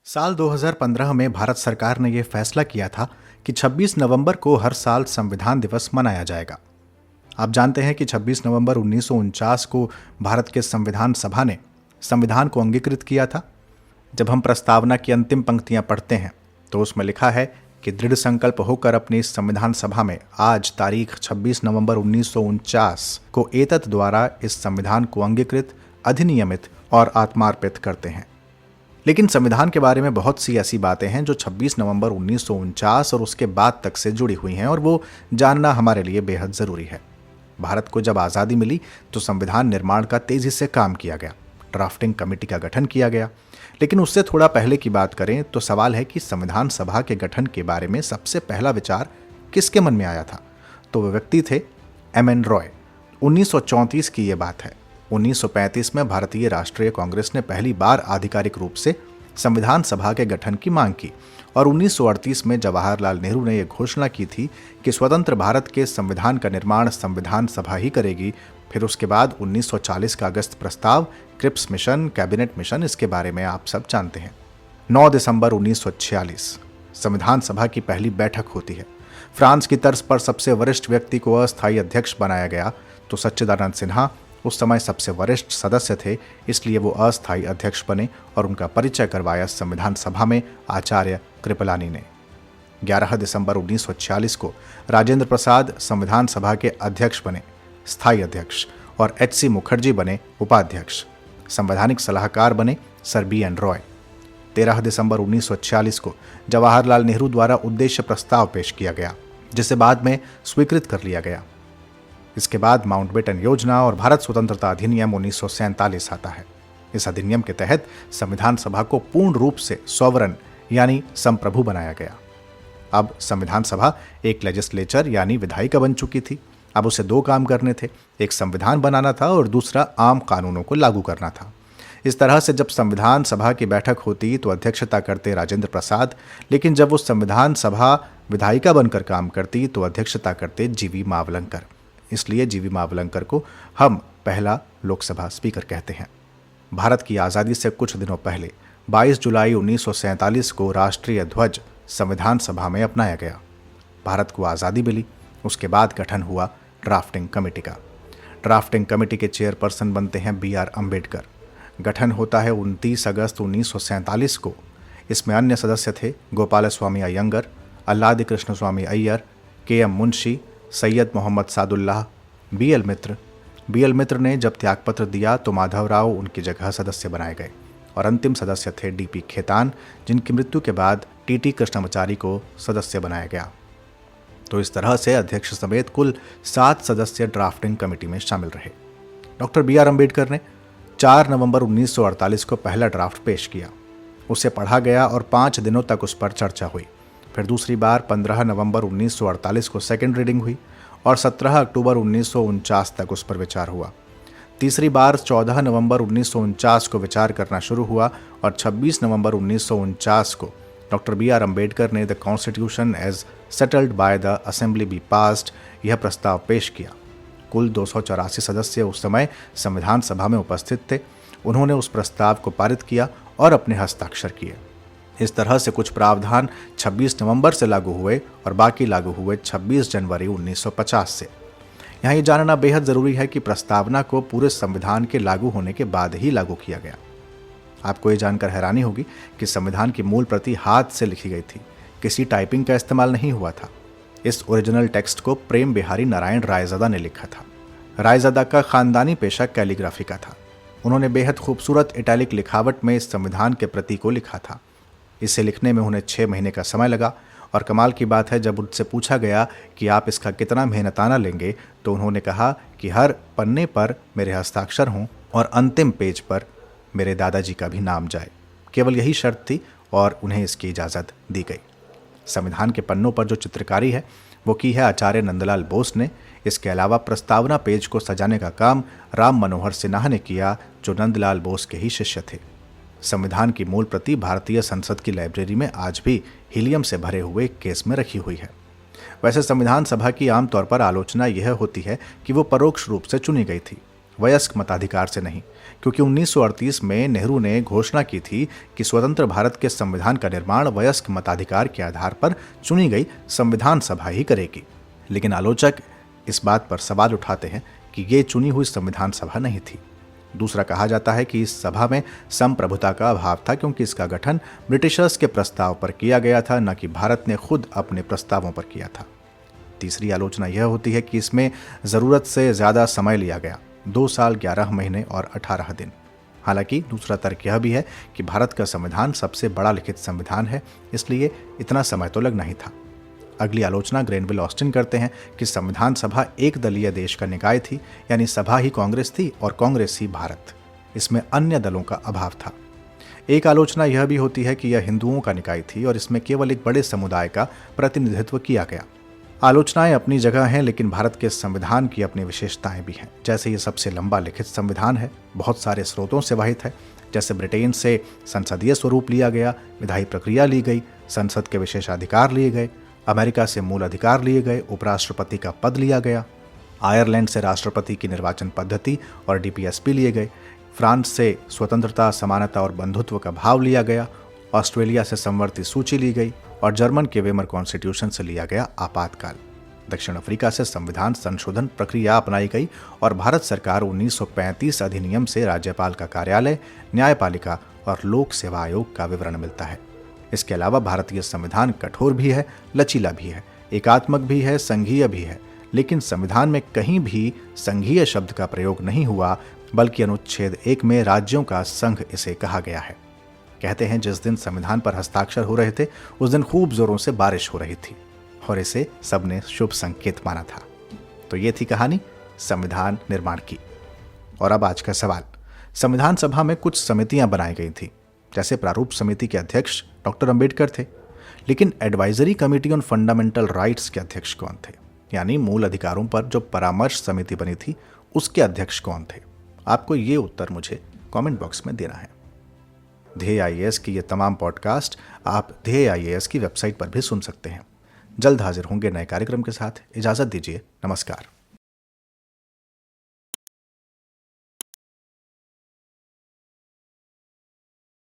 साल 2015 में भारत सरकार ने यह फैसला किया था कि 26 नवंबर को हर साल संविधान दिवस मनाया जाएगा। आप जानते हैं कि 26 नवंबर 1949 को भारत के संविधान सभा ने संविधान को अंगीकृत किया था। जब हम प्रस्तावना की अंतिम पंक्तियां पढ़ते हैं तो उसमें लिखा है कि दृढ़ संकल्प होकर अपनी इस संविधान सभा में आज तारीख 26 नवंबर 1949 को एतत् द्वारा इस संविधान को अंगीकृत, अधिनियमित और आत्मार्पित करते हैं। लेकिन संविधान के बारे में बहुत सी ऐसी बातें हैं जो 26 नवंबर 1949 और उसके बाद तक से जुड़ी हुई हैं और वो जानना हमारे लिए बेहद ज़रूरी है। भारत को जब आज़ादी मिली तो संविधान निर्माण का तेज़ी से काम किया गया, ड्राफ्टिंग कमेटी का गठन किया गया। लेकिन उससे थोड़ा पहले की बात करें तो सवाल है कि संविधान सभा के गठन के बारे में सबसे पहला विचार किसके मन में आया था? तो वो व्यक्ति थे एम.एन. रॉय। 1934 की ये बात है। 1935 में भारतीय राष्ट्रीय कांग्रेस ने पहली बार आधिकारिक रूप से संविधान सभा के गठन की मांग की और 1938 में जवाहरलाल नेहरू ने यह घोषणा की थी कि स्वतंत्र भारत के संविधान का निर्माण संविधान सभा ही करेगी। फिर उसके बाद 1940 का अगस्त प्रस्ताव, क्रिप्स मिशन, कैबिनेट मिशन, इसके बारे में आप सब जानते हैं। 9 दिसंबर 1946 संविधान सभा की पहली बैठक होती है। फ्रांस की तर्ज पर सबसे वरिष्ठ व्यक्ति को अस्थायी अध्यक्ष बनाया गया तो सच्चिदानंद सिन्हा उस समय सबसे वरिष्ठ सदस्य थे, इसलिए वो अस्थायी अध्यक्ष बने और उनका परिचय करवाया संविधान सभा में आचार्य कृपलानी ने। 11 दिसंबर 1946 को राजेंद्र प्रसाद संविधान सभा के अध्यक्ष बने, स्थायी अध्यक्ष, और एच.सी. मुखर्जी बने उपाध्यक्ष। संवैधानिक सलाहकार बने सर बी.एन. रॉय। 13 दिसंबर 1946 को जवाहरलाल नेहरू द्वारा उद्देश्य प्रस्ताव पेश किया गया, जिसे बाद में स्वीकृत कर लिया गया। इसके बाद माउंटबेटन योजना और भारत स्वतंत्रता अधिनियम 1947 आता है। इस अधिनियम के तहत संविधान सभा को पूर्ण रूप से सॉवरन यानी संप्रभु बनाया गया। अब संविधान सभा एक लेजिस्लेचर यानी विधायिका बन चुकी थी। अब उसे दो काम करने थे, एक संविधान बनाना था और दूसरा आम कानूनों को लागू करना था। इस तरह से जब संविधान सभा की बैठक होती तो अध्यक्षता करते राजेंद्र प्रसाद, लेकिन जब वो संविधान सभा विधायिका बनकर काम करती तो अध्यक्षता करते जी.वी. मावलंकर। इसलिए जी.वी. मावलंकर को हम पहला लोकसभा स्पीकर कहते हैं। भारत की आज़ादी से कुछ दिनों पहले 22 जुलाई 1947 को राष्ट्रीय ध्वज संविधान सभा में अपनाया गया। भारत को आज़ादी मिली, उसके बाद गठन हुआ ड्राफ्टिंग कमेटी का। ड्राफ्टिंग कमेटी के चेयरपर्सन बनते हैं बी.आर. अम्बेडकर। गठन होता है 29 अगस्त 1947 को। इसमें अन्य सदस्य थे गोपालस्वामी अयंगर, अल्लादी कृष्ण स्वामी अय्यर, के.एम. मुंशी, सैयद मोहम्मद सादुल्लाह, बी.एल. मित्र। बी.एल. मित्र ने जब त्यागपत्र दिया तो माधवराव उनकी जगह सदस्य बनाए गए और अंतिम सदस्य थे डी.पी. खेतान, जिनकी मृत्यु के बाद टी.टी. कृष्णमाचारी को सदस्य बनाया गया। तो इस तरह से अध्यक्ष समेत कुल 7 सदस्य ड्राफ्टिंग कमेटी में शामिल रहे। डॉक्टर बी.आर. अम्बेडकर ने 4 नवंबर 1948 को पहला ड्राफ्ट पेश किया। उसे पढ़ा गया और 5 दिनों तक उस पर चर्चा हुई। फिर दूसरी बार 15 नवंबर 1948 को सेकेंड रीडिंग हुई और 17 अक्टूबर 1949 तक उस पर विचार हुआ। तीसरी बार 14 नवंबर 1949 को विचार करना शुरू हुआ और 26 नवंबर 1949 को डॉक्टर बी.आर. अम्बेडकर ने the constitution as settled by the assembly be passed यह प्रस्ताव पेश किया। कुल 284 सदस्य उस समय संविधान सभा में उपस्थित थे। उन्होंने उस प्रस्ताव को पारित किया और अपने हस्ताक्षर किए। इस तरह से कुछ प्रावधान 26 नवंबर से लागू हुए और बाकी लागू हुए 26 जनवरी 1950 से। यहाँ ये जानना बेहद ज़रूरी है कि प्रस्तावना को पूरे संविधान के लागू होने के बाद ही लागू किया गया। आपको ये जानकर हैरानी होगी कि संविधान की मूल प्रति हाथ से लिखी गई थी, किसी टाइपिंग का इस्तेमाल नहीं हुआ था। इस ओरिजिनल टेक्स्ट को प्रेम बिहारी नारायण रायज़दा ने लिखा था। रायज़दा का खानदानी पेशा कैलीग्राफी का था। उन्होंने बेहद खूबसूरत इटैलिक लिखावट में इस संविधान के प्रति को लिखा था। इसे लिखने में उन्हें 6 महीने का समय लगा और कमाल की बात है, जब उनसे पूछा गया कि आप इसका कितना मेहनताना लेंगे तो उन्होंने कहा कि हर पन्ने पर मेरे हस्ताक्षर हों और अंतिम पेज पर मेरे दादाजी का भी नाम जाए। केवल यही शर्त थी और उन्हें इसकी इजाज़त दी गई। संविधान के पन्नों पर जो चित्रकारी है वो की है आचार्य नंदलाल बोस ने। इसके अलावा प्रस्तावना पेज को सजाने का काम राम मनोहर सिन्हा ने किया, जो नंदलाल बोस के ही शिष्य थे। संविधान की मूल प्रति भारतीय संसद की लाइब्रेरी में आज भी हीलियम से भरे हुए केस में रखी हुई है। वैसे संविधान सभा की आमतौर पर आलोचना यह होती है कि वो परोक्ष रूप से चुनी गई थी वयस्क मताधिकार से नहीं, क्योंकि 1938 में नेहरू ने घोषणा की थी कि स्वतंत्र भारत के संविधान का निर्माण वयस्क मताधिकार के आधार पर चुनी गई संविधान सभा ही करेगी। लेकिन आलोचक इस बात पर सवाल उठाते हैं कि ये चुनी हुई संविधान सभा नहीं थी। दूसरा, कहा जाता है कि इस सभा में संप्रभुता का अभाव था, क्योंकि इसका गठन ब्रिटिशर्स के प्रस्ताव पर किया गया था, न कि भारत ने खुद अपने प्रस्तावों पर किया था। तीसरी आलोचना यह होती है कि इसमें ज़रूरत से ज़्यादा समय लिया गया, 2 साल 11 महीने और 18 दिन। हालांकि दूसरा तर्क यह भी है कि भारत का संविधान सबसे बड़ा लिखित संविधान है, इसलिए इतना समय तो लगना ही था। अगली आलोचना ग्रेनविल ऑस्टिन करते हैं कि संविधान सभा एक दलीय देश का निकाय थी, यानी सभा ही कांग्रेस थी और कांग्रेस ही भारत। इसमें अन्य दलों का अभाव था। एक आलोचना यह भी होती है कि यह हिंदुओं का निकाय थी और इसमें केवल एक बड़े समुदाय का प्रतिनिधित्व किया गया। आलोचनाएं अपनी जगह हैं, लेकिन भारत के संविधान की अपनी विशेषताएं भी हैं। जैसे ये सबसे लंबा लिखित संविधान है, बहुत सारे स्रोतों से वाहित है। जैसे ब्रिटेन से संसदीय स्वरूप लिया गया, विधायी प्रक्रिया ली गई, संसद के विशेषाधिकार लिए गए, अमेरिका से मूल अधिकार लिए गए, उपराष्ट्रपति का पद लिया गया, आयरलैंड से राष्ट्रपति की निर्वाचन पद्धति और डीपीएसपी लिए गए, फ्रांस से स्वतंत्रता, समानता और बंधुत्व का भाव लिया गया, ऑस्ट्रेलिया से समवर्ती सूची ली गई और जर्मन के वेमर कॉन्स्टिट्यूशन से लिया गया आपातकाल। दक्षिण अफ्रीका से संविधान संशोधन प्रक्रिया अपनाई गई और भारत सरकार 1935 अधिनियम से राज्यपाल का कार्यालय, न्यायपालिका और लोक सेवा आयोग का विवरण मिलता है। इसके अलावा भारतीय संविधान कठोर भी है, लचीला भी है, एकात्मक भी है, संघीय भी है, लेकिन संविधान में कहीं भी संघीय शब्द का प्रयोग नहीं हुआ, बल्कि अनुच्छेद 1 में राज्यों का संघ इसे कहा गया है। कहते हैं जिस दिन संविधान पर हस्ताक्षर हो रहे थे उस दिन खूब जोरों से बारिश हो रही थी और इसे सबने शुभ संकेत माना था। तो ये थी कहानी संविधान निर्माण की। और अब आज का सवाल। संविधान सभा में कुछ समितियां बनाई गई थी, जैसे प्रारूप समिति के अध्यक्ष डॉक्टर अंबेडकर थे, लेकिन advisory committee on fundamental rights के अध्यक्ष कौन थे? यानी मूल अधिकारों पर जो परामर्श समिति बनी थी उसके अध्यक्ष कौन थे? आपको ये उत्तर मुझे कमेंट बॉक्स में देना है। ध्येय आईएएस की ये तमाम पॉडकास्ट आप ध्येय आईएएस की वेबसाइट पर भी सुन सकते हैं। जल्द हाजिर होंगे नए कार्यक्रम के साथ। इजाजत दीजिए। नमस्कार।